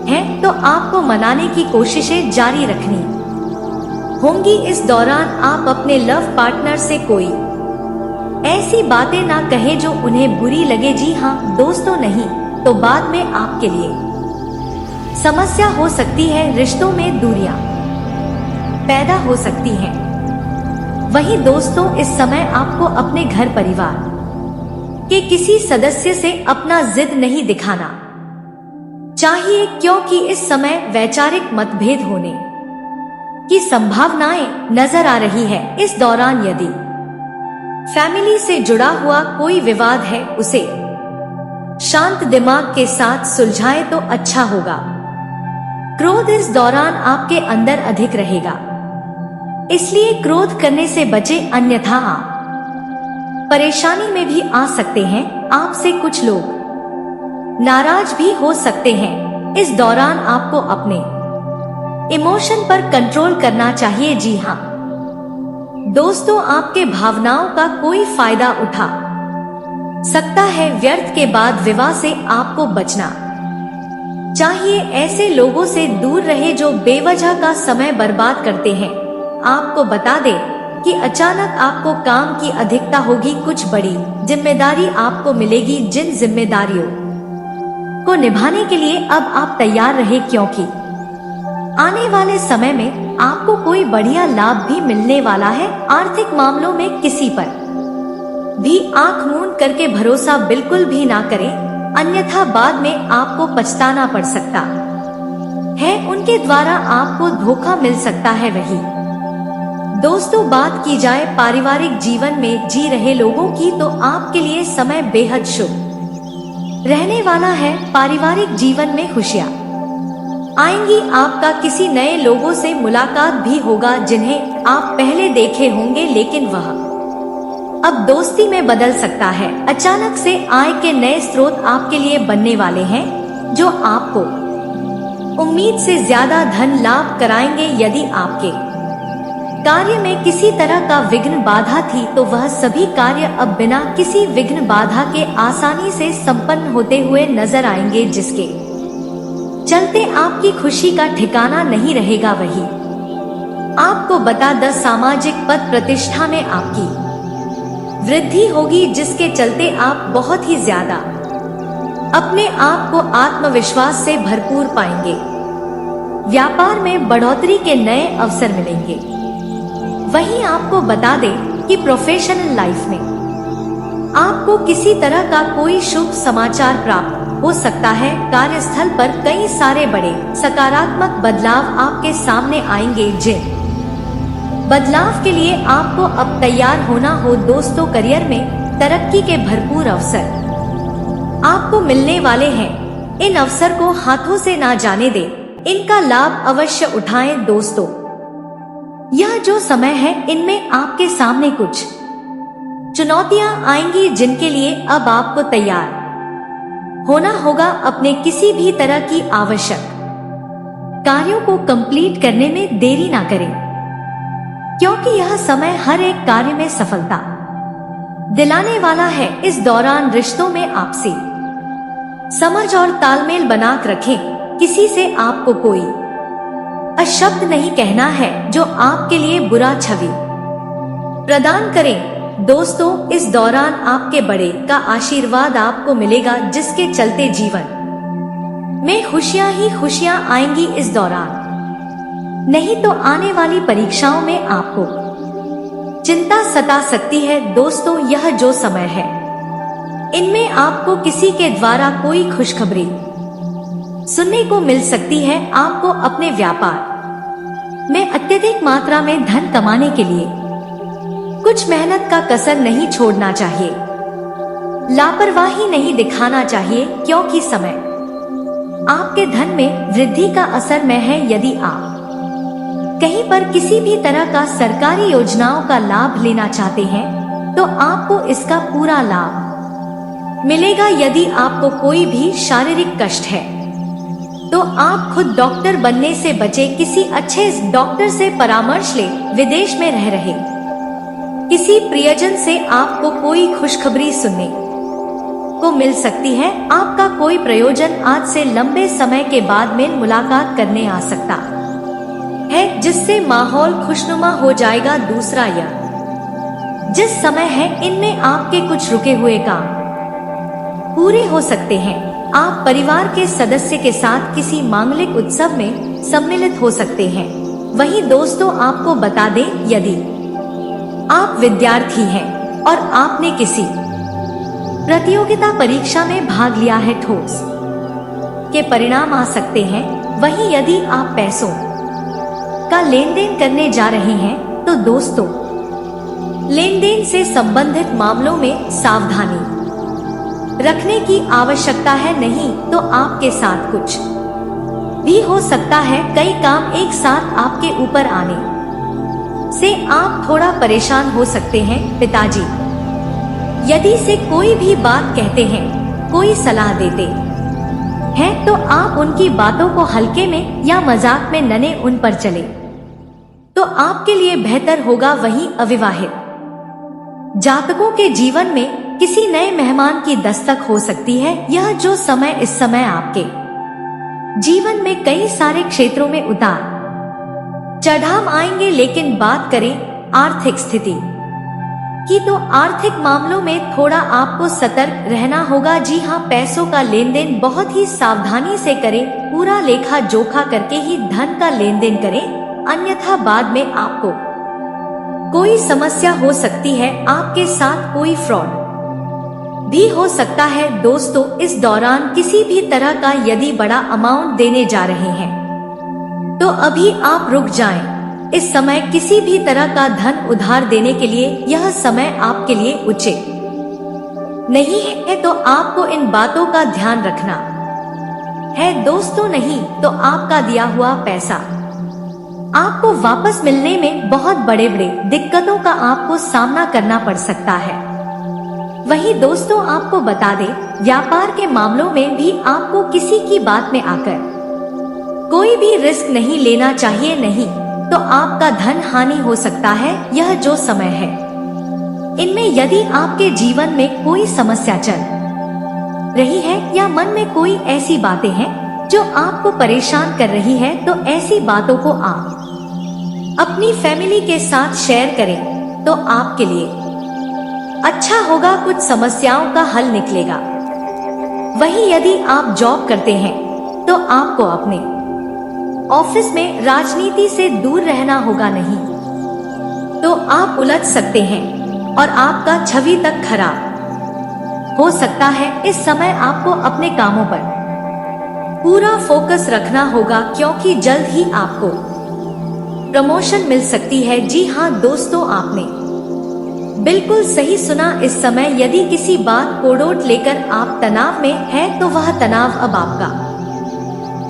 हैं तो आपको मनाने की कोशिशें जारी रखनी होंगी। इस दौरान आप अपने लव पार्टनर से कोई ऐसी बातें ना कहें जो उन्हें बुरी लगे। जी हाँ दोस्तों, नहीं तो बाद में आपके लिए समस्या हो सकती है, रिश्तों में दूरियां पैदा हो सकती हैं। वहीं दोस्तों, इस समय आपको अपने घर परिवार के किसी सदस्य से अपना जिद नहीं दिखाना चाहिए, क्योंकि इस समय वैचारिक मतभेद होने की संभावनाएं नजर आ रही है। इस दौरान यदि फैमिली से जुड़ा हुआ कोई विवाद है, उसे शांत दिमाग के साथ सुलझाए तो अच्छा होगा। क्रोध इस दौरान आपके अंदर अधिक रहेगा, इसलिए क्रोध करने से बचे, अन्यथा आप परेशानी में भी आ सकते हैं। आपसे कुछ लोग नाराज भी हो सकते हैं। इस दौरान आपको अपने इमोशन पर कंट्रोल करना चाहिए। जी हाँ दोस्तों, आपके भावनाओं का कोई फायदा उठा सकता है। व्यर्थ के बाद विवाह से आपको बचना चाहिए। ऐसे लोगों से दूर रहे जो बेवजह का समय बर्बाद करते हैं। आपको बता दें कि अचानक आपको काम की अधिकता होगी, कुछ बड़ी जिम्मेदारी आपको मिलेगी, जिन जिम्मेदारियों को निभाने के लिए अब आप तैयार रहे, क्योंकि आने वाले समय में आपको कोई बढ़िया लाभ भी मिलने वाला है। आर्थिक मामलों में किसी पर भी आंख मूंद करके भरोसा बिल्कुल भी ना करें, अन्यथा बाद में आपको पछताना पड़ सकता है, उनके द्वारा आपको धोखा मिल सकता है। वही दोस्तों, बात की जाए पारिवारिक जीवन में जी रहे लोगों की, तो आपके लिए समय बेहद शुभ रहने वाला है। पारिवारिक जीवन में खुशियां आएंगी, आपका किसी नए लोगों से मुलाकात भी होगा जिन्हें आप पहले देखे होंगे, लेकिन वह अब दोस्ती में बदल सकता है। अचानक से आय के नए स्रोत आपके लिए बनने वाले हैं, जो आपको उम्मीद से ज्यादा धन लाभ कराएंगे। यदि आपके कार्य में किसी तरह का विघ्न बाधा थी तो वह सभी कार्य अब बिना किसी विघ्न बाधा के आसानी से संपन्न होते हुए नजर आएंगे, जिसके चलते आपकी खुशी का ठिकाना नहीं रहेगा। वही आपको बता द सामाजिक पद प्रतिष्ठा में आपकी वृद्धि होगी, जिसके चलते आप बहुत ही ज्यादा अपने आप को आत्मविश्वास से भरपूर पाएंगे। व्यापार में बढ़ोतरी के नए अवसर मिलेंगे। वहीं आपको बता दें कि प्रोफेशनल लाइफ में आपको किसी तरह का कोई शुभ समाचार प्राप्त हो सकता है। कार्यस्थल पर कई सारे बड़े सकारात्मक बदलाव आपके सामने आएंगे, जिन बदलाव के लिए आपको अब तैयार होना हो। दोस्तों, करियर में तरक्की के भरपूर अवसर आपको मिलने वाले हैं। इन अवसर को हाथों से ना जाने दें, इनका लाभ अवश्य उठाएं। दोस्तों, यह जो समय है इनमें आपके सामने कुछ चुनौतियां आएंगी, जिनके लिए अब आपको तैयार होना होगा। अपने किसी भी तरह की आवश्यक कार्यों को कंप्लीट करने में देरी ना करें, क्योंकि यह समय हर एक कार्य में सफलता दिलाने वाला है। इस दौरान रिश्तों में आपसी समझ और तालमेल बनाकर रखें। किसी से आपको कोई अशब्द नहीं कहना है जो आपके लिए बुरा छवि प्रदान करें। दोस्तों, इस दौरान आपके बड़े का आशीर्वाद आपको मिलेगा, जिसके चलते जीवन में खुशियां ही खुशियां आएंगी। इस दौरान नहीं तो आने वाली परीक्षाओं में आपको चिंता सता सकती है। दोस्तों, यह जो समय है इनमें आपको किसी के द्वारा कोई खुशखबरी सुनने को मिल सकती है। आपको अपने व्यापार में अत्यधिक मात्रा में धन कमाने के लिए कुछ मेहनत का कसर नहीं छोड़ना चाहिए, लापरवाही नहीं दिखाना चाहिए, क्योंकि समय आपके धन में वृद्धि का असर में है। यदि आप कहीं पर किसी भी तरह का सरकारी योजनाओं का लाभ लेना चाहते हैं तो आपको इसका पूरा लाभ मिलेगा। यदि आपको कोई भी शारीरिक कष्ट है तो आप खुद डॉक्टर बनने से बचे, किसी अच्छे डॉक्टर से परामर्श ले। विदेश में रह रहे किसी प्रियजन से आपको कोई खुशखबरी सुनने को मिल सकती है। आपका कोई प्रयोजन आज से लंबे समय के बाद में मुलाकात करने आ सकता है, जिससे माहौल खुशनुमा हो जाएगा। दूसरा, यह जिस समय है इनमें आपके कुछ रुके हुए काम पूरे हो सकते हैं। आप परिवार के सदस्य के साथ किसी मांगलिक उत्सव में सम्मिलित हो सकते हैं। वहीं दोस्तों, आपको बता दें, यदि आप विद्यार्थी हैं और आपने किसी प्रतियोगिता परीक्षा में भाग लिया है, ठोस के परिणाम आ सकते हैं। वहीं यदि आप पैसों का लेन देन करने जा रहे हैं तो दोस्तों, लेन देन से संबंधित मामलों में सावधानी रखने की आवश्यकता है, नहीं तो आपके साथ कुछ भी हो सकता है। कई काम एक साथ आपके ऊपर आने से आप थोड़ा परेशान हो सकते हैं। पिताजी यदि से कोई भी बात कहते हैं, कोई सलाह देते हैं तो आप उनकी बातों को हल्के में या मजाक में नने उन पर चले तो आपके लिए बेहतर होगा। वहीं अविवाहित जातकों के जीवन में किसी नए मेहमान की दस्तक हो सकती है। यह जो समय इस समय आपके जीवन में कई सारे क्षेत्रों में उतार चढ़ाव आएंगे। लेकिन बात करें आर्थिक स्थिति की तो आर्थिक मामलों में थोड़ा आपको सतर्क रहना होगा। जी हाँ, पैसों का लेन देन बहुत ही सावधानी से करें। पूरा लेखा जोखा करके ही धन का लेन देन करें, अन्यथा बाद में आपको कोई समस्या हो सकती है। आपके साथ कोई फ्रॉड भी हो सकता है। दोस्तों, इस दौरान किसी भी तरह का यदि बड़ा अमाउंट देने जा रहे हैं तो अभी आप रुक जाएं। इस समय किसी भी तरह का धन उधार देने के लिए यह समय आपके लिए उचित नहीं है, तो आपको इन बातों का ध्यान रखना है। दोस्तों, नहीं तो आपका दिया हुआ पैसा आपको वापस मिलने में बहुत बड़े बड़े दिक्कतों का आपको सामना करना पड़ सकता है। वहीं दोस्तों, आपको बता दें, व्यापार के मामलों में भी आपको किसी की बात में आकर कोई भी रिस्क नहीं लेना चाहिए। नहीं तो आपका धन हानि हो सकता है। यह जो समय है, इनमें यदि आपके जीवन में कोई समस्या चल रही है या मन में कोई ऐसी बातें हैं जो आपको परेशान कर रही है, तो ऐसी बातों को आप अपनी फैमिली के साथ शेयर करें तो आपके लिए अच्छा होगा, कुछ समस्याओं का हल निकलेगा। वहीं यदि आप जॉब करते हैं तो आपको अपने ऑफिस में राजनीति से दूर रहना होगा, नहीं तो आप उलझ सकते हैं और आपका छवि तक खराब हो सकता है। इस समय आपको अपने कामों पर पूरा फोकस रखना होगा, क्योंकि जल्द ही आपको प्रमोशन मिल सकती है। जी हाँ दोस्तों, आपने बिल्कुल सही सुना। इस समय यदि किसी बात को डोट लेकर आप तनाव में हैं, तो वह तनाव अब आपका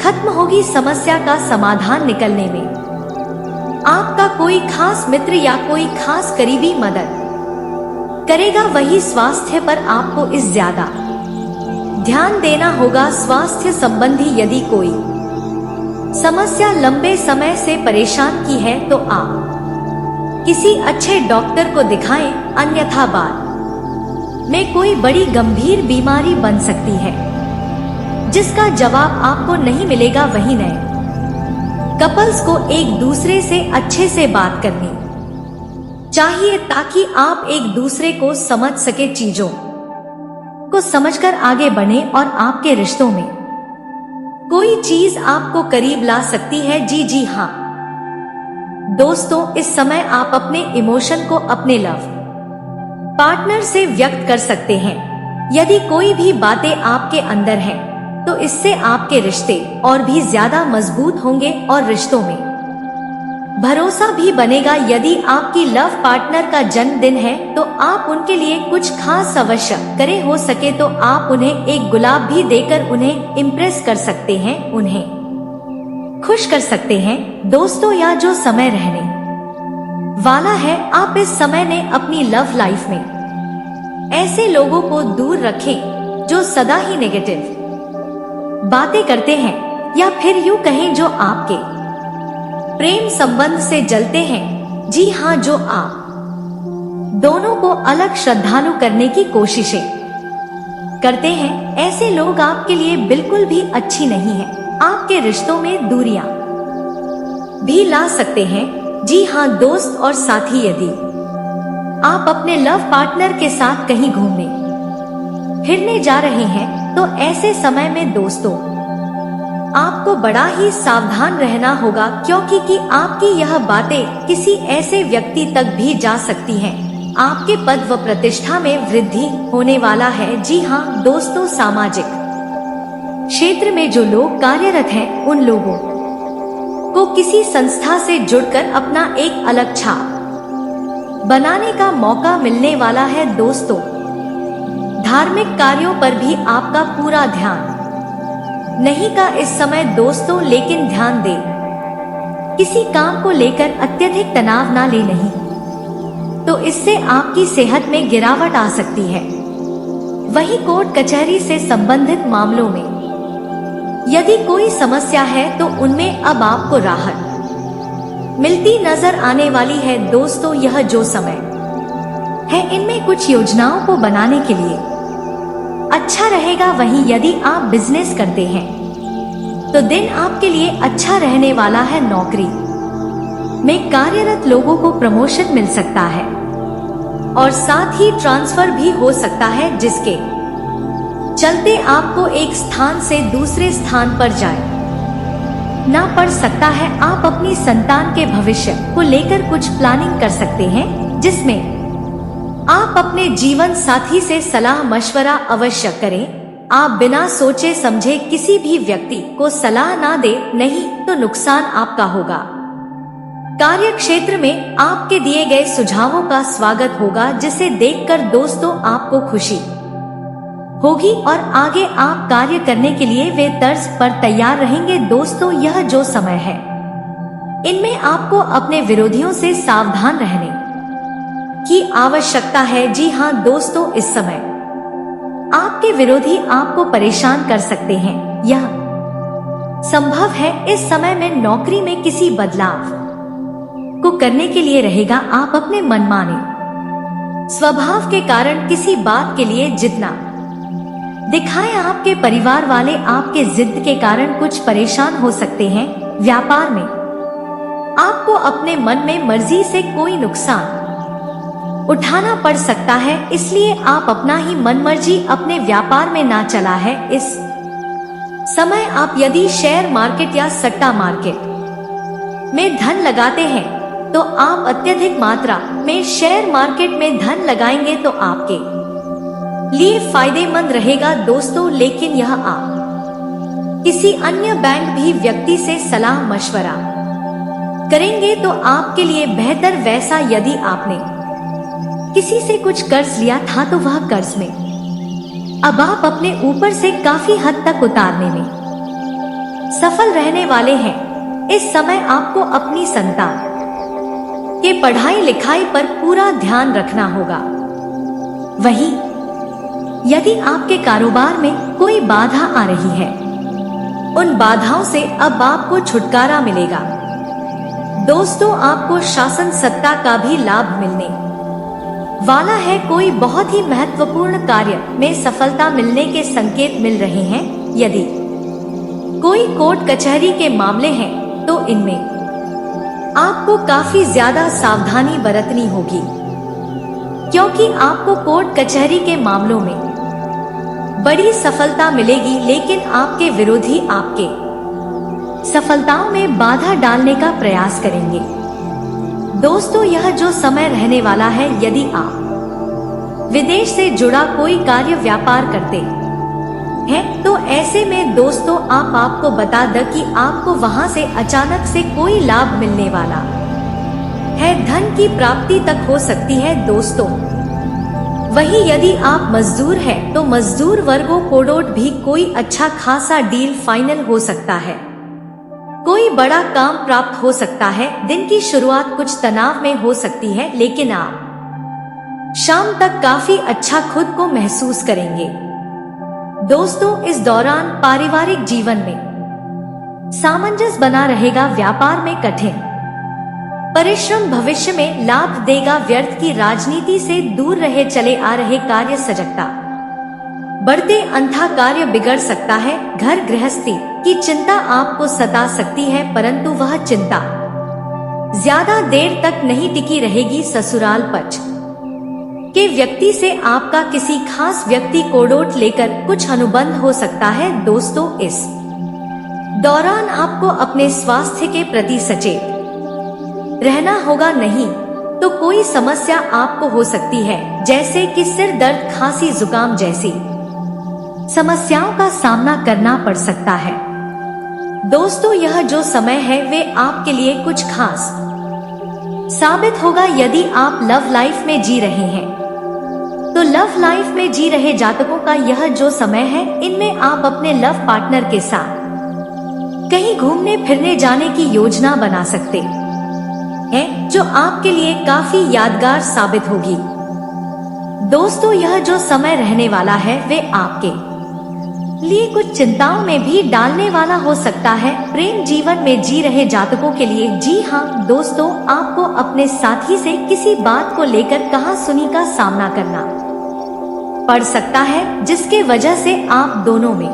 खत्म होगी। समस्या का समाधान निकलने में आपका कोई खास मित्र या कोई खास करीबी मदद करेगा। वही स्वास्थ्य पर आपको इस ज्यादा ध्यान देना होगा। स्वास्थ्य संबंधी यदि कोई समस्या लंबे समय से परेशान की है तो आप किसी अच्छे डॉक्टर को दिखाएं, अन्यथा बाद में कोई बड़ी गंभीर बीमारी बन सकती है जिसका जवाब आपको नहीं मिलेगा। वहीं नए कपल्स को एक दूसरे से अच्छे से बात करनी चाहिए, ताकि आप एक दूसरे को समझ सके, चीजों को समझकर आगे बढ़े और आपके रिश्तों में कोई चीज आपको करीब ला सकती है। जी हाँ दोस्तों, इस समय आप अपने इमोशन को अपने लव पार्टनर से व्यक्त कर सकते हैं। यदि कोई भी बातें आपके अंदर हैं, तो इससे आपके रिश्ते और भी ज्यादा मजबूत होंगे और रिश्तों में भरोसा भी बनेगा। यदि आपकी लव पार्टनर का जन्मदिन है तो आप उनके लिए कुछ खास अवश्य करें। हो सके तो आप उन्हें एक गुलाब भी देकर उन्हें इम्प्रेस कर सकते हैं, उन्हें खुश कर सकते हैं। दोस्तों, या जो समय रहने वाला है, आप इस समय ने अपनी लव लाइफ में ऐसे लोगों को दूर रखें जो सदा ही नेगेटिव बातें करते हैं, या फिर यूं कहें जो आपके प्रेम संबंध से जलते हैं। जी हाँ, जो आप दोनों को अलग श्रद्धालु करने की कोशिशें करते हैं, ऐसे लोग आपके लिए बिल्कुल भी अच्छी नहीं है। आपके रिश्तों में दूरियां भी ला सकते हैं। जी हाँ दोस्त और साथी, यदि आप अपने लव पार्टनर के साथ कहीं घूमने फिरने जा रहे हैं, तो ऐसे समय में दोस्तों आपको बड़ा ही सावधान रहना होगा, क्योंकि कि आपकी यह बातें किसी ऐसे व्यक्ति तक भी जा सकती हैं। आपके पद व प्रतिष्ठा में वृद्धि होने वाला है। जी हाँ दोस्तों, सामाजिक क्षेत्र में जो लोग कार्यरत हैं, उन लोगों को किसी संस्था से जुड़कर अपना एक अलग छाप बनाने का मौका मिलने वाला है। दोस्तों, धार्मिक कार्यों पर भी आपका पूरा ध्यान नहीं का इस समय दोस्तों, लेकिन ध्यान दें, किसी काम को लेकर अत्यधिक तनाव ना ले, नहीं तो इससे आपकी सेहत में गिरावट आ सकती है। वहीं कोर्ट कचहरी से संबंधित मामलों में यदि कोई समस्या है, तो उनमें अब आपको राहत मिलती नजर आने वाली है। दोस्तों, यह जो समय है, इनमें कुछ योजनाओं को बनाने के लिए अच्छा रहेगा। वहीं यदि आप बिजनेस करते हैं, तो दिन आपके लिए अच्छा रहने वाला है। नौकरी में कार्यरत लोगों को प्रमोशन मिल सकता है और साथ ही ट्रांसफर भी हो सकता है, जिसके चलते आपको एक स्थान से दूसरे स्थान पर जाना पड़ सकता है। आप अपनी संतान के भविष्य को लेकर कुछ प्लानिंग कर सकते हैं, जिसमें आप अपने जीवन साथी से सलाह मशवरा अवश्य करें। आप बिना सोचे समझे किसी भी व्यक्ति को सलाह ना दे, नहीं तो नुकसान आपका होगा। कार्य क्षेत्र में आपके दिए गए सुझावों का स्वागत होगा, जिसे देखकर दोस्तों आपको खुशी होगी और आगे आप कार्य करने के लिए वे तर्ज पर तैयार रहेंगे। दोस्तों, यह जो समय है, इनमें आपको अपने विरोधियों से सावधान रहने की आवश्यकता है। जी हाँ दोस्तों, इस समय आपके विरोधी आपको परेशान कर सकते हैं। यह संभव है इस समय में नौकरी में किसी बदलाव को करने के लिए रहेगा। आप अपने मनमाने स्वभाव के कारण किसी बात के लिए जितना दिखाएं, आपके परिवार वाले आपके जिद के कारण कुछ परेशान हो सकते हैं। व्यापार में आपको अपने मन में मर्जी से कोई नुकसान उठाना पड़ सकता है, इसलिए आप अपना ही मनमर्जी अपने व्यापार में ना चला है। इस समय आप यदि शेयर मार्केट या सट्टा मार्केट में धन लगाते हैं तो आप अत्यधिक मात्रा में शेयर मार्केट में धन लगाएंगे तो आपके लिए फायदेमंद रहेगा दोस्तों। लेकिन यह आप किसी अन्य बैंक भी व्यक्ति से सलाह मशवरा करेंगे तो आपके लिए बेहतर। वैसा यदि आपने किसी से कुछ कर्ज लिया था तो वह कर्ज में अब आप अपने ऊपर से काफी हद तक उतारने में सफल रहने वाले हैं। इस समय आपको अपनी संतान के पढ़ाई लिखाई पर पूरा ध्यान रखना होगा। वहीं यदि आपके कारोबार में कोई बाधा आ रही है, उन बाधाओं से अब आपको छुटकारा मिलेगा दोस्तों। आपको शासन सत्ता का भी लाभ मिलने वाला है। कोई बहुत ही महत्वपूर्ण कार्य में सफलता मिलने के संकेत मिल रहे हैं। यदि कोई कोर्ट कचहरी के मामले हैं तो इनमें आपको काफी ज्यादा सावधानी बरतनी होगी, क्योंकि आपको कोर्ट कचहरी के मामलों में बड़ी सफलता मिलेगी, लेकिन आपके विरोधी आपके सफलताओं में बाधा डालने का प्रयास करेंगे दोस्तों। यह जो समय रहने वाला है, यदि आप विदेश से जुड़ा कोई कार्य व्यापार करते हैं तो ऐसे में दोस्तों आपको बता दें कि आपको वहां से अचानक से कोई लाभ मिलने वाला है। धन की प्राप्ति तक हो सकती है दोस्तों। वहीं यदि आप मजदूर हैं तो मजदूर वर्गों को भी कोई अच्छा खासा डील फाइनल हो सकता है। कोई बड़ा काम प्राप्त हो सकता है। दिन की शुरुआत कुछ तनाव में हो सकती है, लेकिन आप शाम तक काफी अच्छा खुद को महसूस करेंगे दोस्तों। इस दौरान पारिवारिक जीवन में सामंजस्य बना रहेगा। व्यापार में कठिन परिश्रम भविष्य में लाभ देगा। व्यर्थ की राजनीति से दूर रहे। चले आ रहे कार्य सजगता बढ़ते अन्यथा कार्य बिगड़ सकता है। घर गृहस्थी की चिंता आपको सता सकती है, परंतु वह चिंता ज्यादा देर तक नहीं टिकी रहेगी। ससुराल पक्ष के व्यक्ति से आपका किसी खास व्यक्ति को लेकर कुछ अनुबंध हो सकता है दोस्तों। इस दौरान आपको अपने स्वास्थ्य के प्रति सचेत रहना होगा, नहीं तो कोई समस्या आपको हो सकती है, जैसे कि सिर दर्द, खांसी, जुकाम जैसी समस्याओं का सामना करना पड़ सकता है दोस्तों। यह जो समय है वे आपके लिए कुछ खास साबित होगा। यदि आप लव लाइफ में जी रहे हैं तो लव लाइफ में जी रहे जातकों का यह जो समय है, इनमें आप अपने लव पार्टनर के साथ कहीं घूमने फिरने जाने की योजना बना सकते हैं, जो आपके लिए काफी यादगार साबित होगी दोस्तों। यह जो समय रहने वाला है वे आपके लिए कुछ चिंताओं में भी डालने वाला हो सकता है। प्रेम जीवन में जी रहे जातकों के लिए, जी हाँ दोस्तों, आपको अपने साथी से किसी बात को लेकर कहासुनी का सामना करना पड़ सकता है, जिसके वजह से आप दोनों में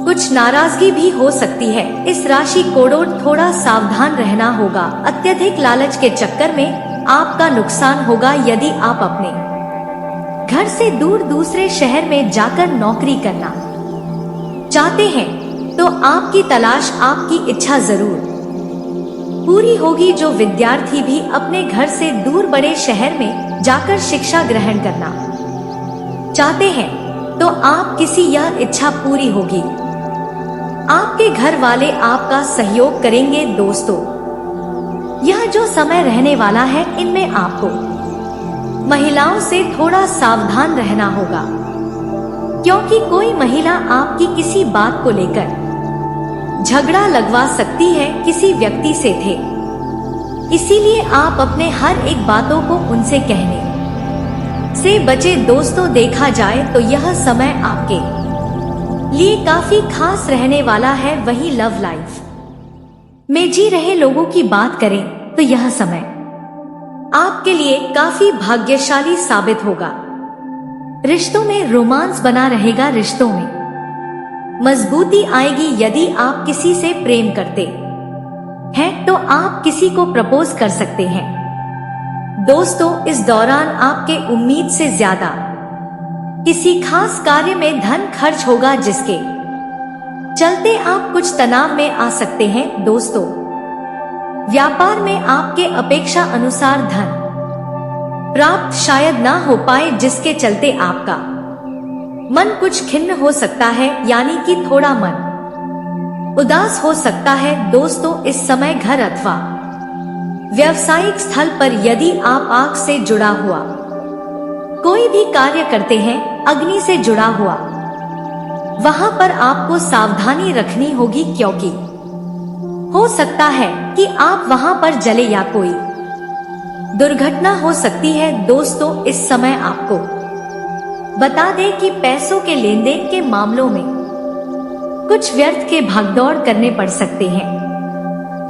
कुछ नाराजगी भी हो सकती है। इस राशि को थोड़ा सावधान रहना होगा। अत्यधिक लालच के चक्कर में आपका नुकसान होगा। यदि आप अपने घर से दूर दूसरे शहर में जाकर नौकरी करना चाहते हैं तो आपकी तलाश, आपकी इच्छा जरूर पूरी होगी। जो विद्यार्थी भी अपने घर से दूर बड़े शहर में जाकर शिक्षा ग्रहण करना चाहते हैं तो आप किसी यह इच्छा पूरी होगी। आपके घर वाले आपका सहयोग करेंगे दोस्तों। यह जो समय रहने वाला है, इनमें आपको महिलाओं से थोड़ा सावधान रहना होगा, क्योंकि कोई महिला आपकी किसी बात को लेकर झगड़ा लगवा सकती है किसी व्यक्ति से थे। इसीलिए आप अपने हर एक बातों को उनसे कहने से बचे दोस्तों। देखा जाए तो यह समय आपके लिए काफी खास रहने वाला है। वहीं लव लाइफ में जी रहे लोगों की बात करें, तो यह समय आपके लिए काफी भाग्यशाली साबित होगा। रिश्तों में रोमांस बना रहेगा। रिश्तों में मजबूती आएगी। यदि आप किसी से प्रेम करते हैं तो आप किसी को प्रपोज कर सकते हैं। दोस्तों, इस दौरान आपके उम्मीद से ज्यादा किसी खास कार्य में धन खर्च होगा, जिसके चलते आप कुछ तनाव में आ सकते हैं। दोस्तों, व्यापार में आपके अपेक्षा अनुसार धन प्राप्त शायद ना हो पाए, जिसके चलते आपका मन कुछ खिन्न हो सकता है, यानी कि थोड़ा मन उदास हो सकता है। दोस्तों, इस समय घर अथवा व्यावसायिक स्थल पर यदि आप आग से जुड़ा हुआ कोई भी कार्य करते हैं, अग्नि से जुड़ा हुआ, वहां पर आपको सावधानी रखनी होगी, क्योंकि हो सकता है कि आप वहां पर जले या कोई दुर्घटना हो सकती है। दोस्तों, इस समय आपको बता दें कि पैसों के लेन देन के मामलों में कुछ व्यर्थ के भागदौड़ करने पड़ सकते हैं,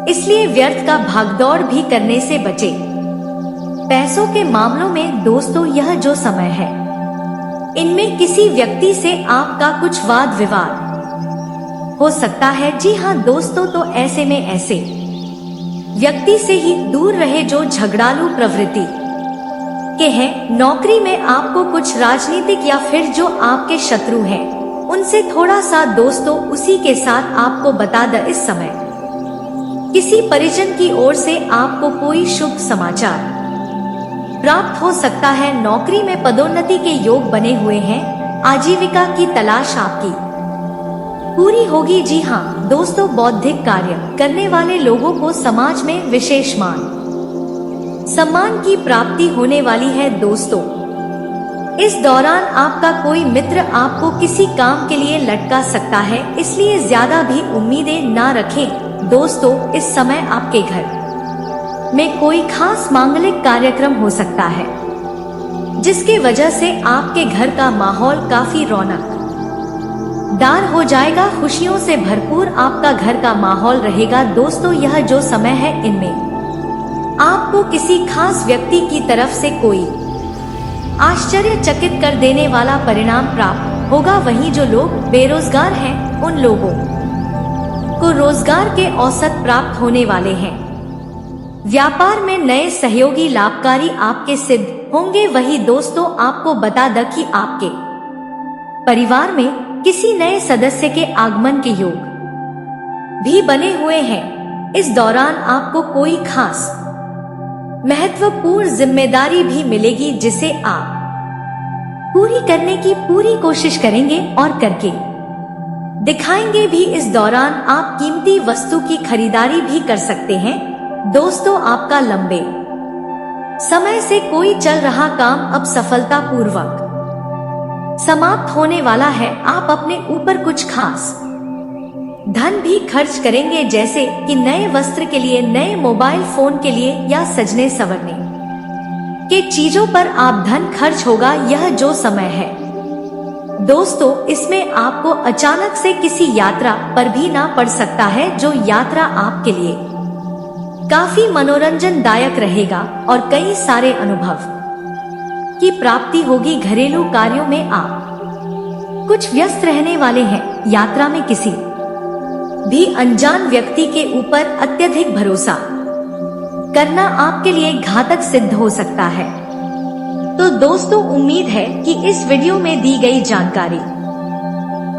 इसलिए व्यर्थ का भागदौड़ भी करने से बचें। पैसों के मामलों में दोस्तों, यह जो समय है, इनमें किसी व्यक्ति से आपका कुछ वाद विवाद हो सकता है। जी हाँ दोस्तों, तो ऐसे में ऐसे व्यक्ति से ही दूर रहे जो झगड़ालू प्रवृत्ति के हैं। नौकरी में आपको कुछ राजनीतिक या फिर जो आपके शत्रु हैं, उनसे थोड़ा सा दोस्तों उसी के साथ आपको बता दें, इस समय किसी परिजन की ओर से आपको कोई शुभ समाचार प्राप्त हो सकता है। नौकरी में पदोन्नति के योग बने हुए हैं। आजीविका की तलाश आपकी पूरी होगी। जी हाँ दोस्तों, बौद्धिक कार्य करने वाले लोगों को समाज में विशेष मान सम्मान की प्राप्ति होने वाली है। दोस्तों, इस दौरान आपका कोई मित्र आपको किसी काम के लिए लटका सकता है, इसलिए ज्यादा भी उम्मीदें ना रखें। दोस्तों, इस समय आपके घर में कोई खास मांगलिक कार्यक्रम हो सकता है, जिसके वजह से आपके घर का माहौल काफी रौनकदार हो जाएगा। खुशियों से भरपूर आपका घर का माहौल रहेगा। दोस्तों, यह जो समय है, इनमें आपको किसी खास व्यक्ति की तरफ से कोई आश्चर्यचकित कर देने वाला परिणाम प्राप्त होगा। वहीं जो लोग बेरोजगार हैं, उन लोगों को रोजगार के अवसर प्राप्त होने वाले हैं। व्यापार में नए सहयोगी लाभकारी आपके सिद्ध होंगे। वही दोस्तों, आपको बता दें कि आपके परिवार में किसी नए सदस्य के आगमन के योग भी बने हुए हैं। इस दौरान आपको कोई खास महत्वपूर्ण जिम्मेदारी भी मिलेगी, जिसे आप पूरी करने की पूरी कोशिश करेंगे और करके दिखाएंगे भी। इस दौरान आप कीमती वस्तु की खरीदारी भी कर सकते हैं। दोस्तों, आपका लंबे समय से कोई चल रहा काम अब सफलतापूर्वक समाप्त होने वाला है। आप अपने ऊपर कुछ खास धन भी खर्च करेंगे, जैसे कि नए वस्त्र के लिए, नए मोबाइल फोन के लिए या सजने संवरने के चीजों पर आप धन खर्च होगा। यह जो समय है दोस्तों, इसमें आपको अचानक से किसी यात्रा पर भी ना पड़ सकता है, जो यात्रा आपके लिए काफी मनोरंजनदायक रहेगा और कई सारे अनुभव की प्राप्ति होगी। घरेलू कार्यों में आप कुछ व्यस्त रहने वाले हैं। यात्रा में किसी भी अनजान व्यक्ति के ऊपर अत्यधिक भरोसा करना आपके लिए घातक सिद्ध हो सकता है। तो दोस्तों, उम्मीद है कि इस वीडियो में दी गई जानकारी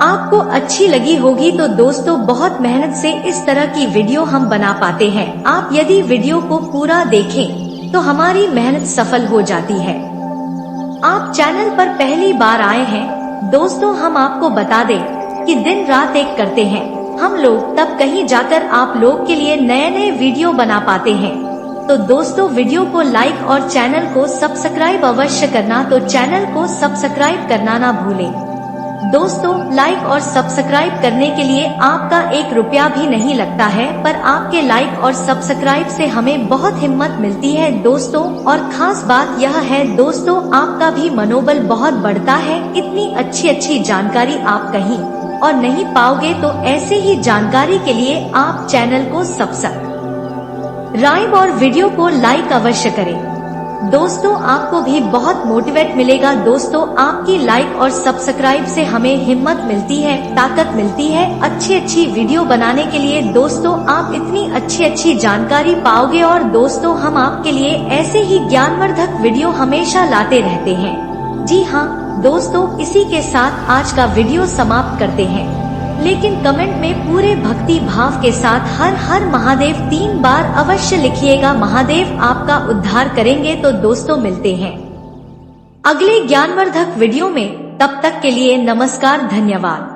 आपको अच्छी लगी होगी। तो दोस्तों, बहुत मेहनत से इस तरह की वीडियो हम बना पाते हैं। आप यदि वीडियो को पूरा देखें तो हमारी मेहनत सफल हो जाती है। आप चैनल पर पहली बार आए हैं दोस्तों, हम आपको बता दें कि दिन रात एक करते हैं हम लोग, तब कहीं जाकर आप लोग के लिए नए नए वीडियो बना पाते हैं। तो दोस्तों, वीडियो को लाइक और चैनल को सब्सक्राइब अवश्य करना। तो चैनल को सब्सक्राइब करना ना भूलें। दोस्तों, लाइक और सब्सक्राइब करने के लिए आपका 1 रुपया भी नहीं लगता है, पर आपके लाइक और सब्सक्राइब से हमें बहुत हिम्मत मिलती है दोस्तों। और खास बात यह है दोस्तों, आपका भी मनोबल बहुत बढ़ता है। इतनी अच्छी जानकारी आप कहीं और नहीं पाओगे। तो ऐसे ही जानकारी के लिए आप चैनल को सब्सक्राइब राइम और वीडियो को लाइक अवश्य करें। दोस्तों आपको भी बहुत मोटिवेट मिलेगा। दोस्तों आपकी लाइक और सब्सक्राइब से हमें हिम्मत मिलती है, ताकत मिलती है अच्छी वीडियो बनाने के लिए। दोस्तों आप इतनी अच्छी जानकारी पाओगे और दोस्तों हम आपके लिए ऐसे ही ज्ञानवर्धक वीडियो हमेशा लाते रहते हैं। जी हाँ दोस्तों, इसी के साथ आज का वीडियो समाप्त करते हैं, लेकिन कमेंट में पूरे भक्ति भाव के साथ हर हर महादेव 3 बार अवश्य लिखिएगा। महादेव आपका उद्धार करेंगे। तो दोस्तों मिलते हैं अगले ज्ञानवर्धक वीडियो में, तब तक के लिए नमस्कार, धन्यवाद।